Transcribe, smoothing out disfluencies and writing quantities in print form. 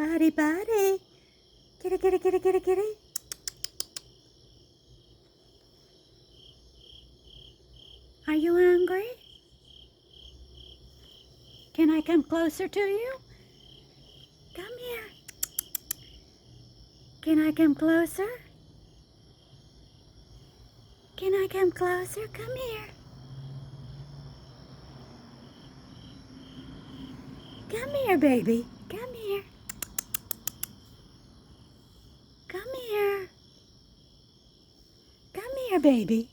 Buddy, buddy. Kitty, kitty, kitty, kitty, kitty. Are you hungry? Can I come closer to you? Come here. Can I come closer? Can I come closer? Come here. Come here, baby. Come here. Come here. Come here, baby.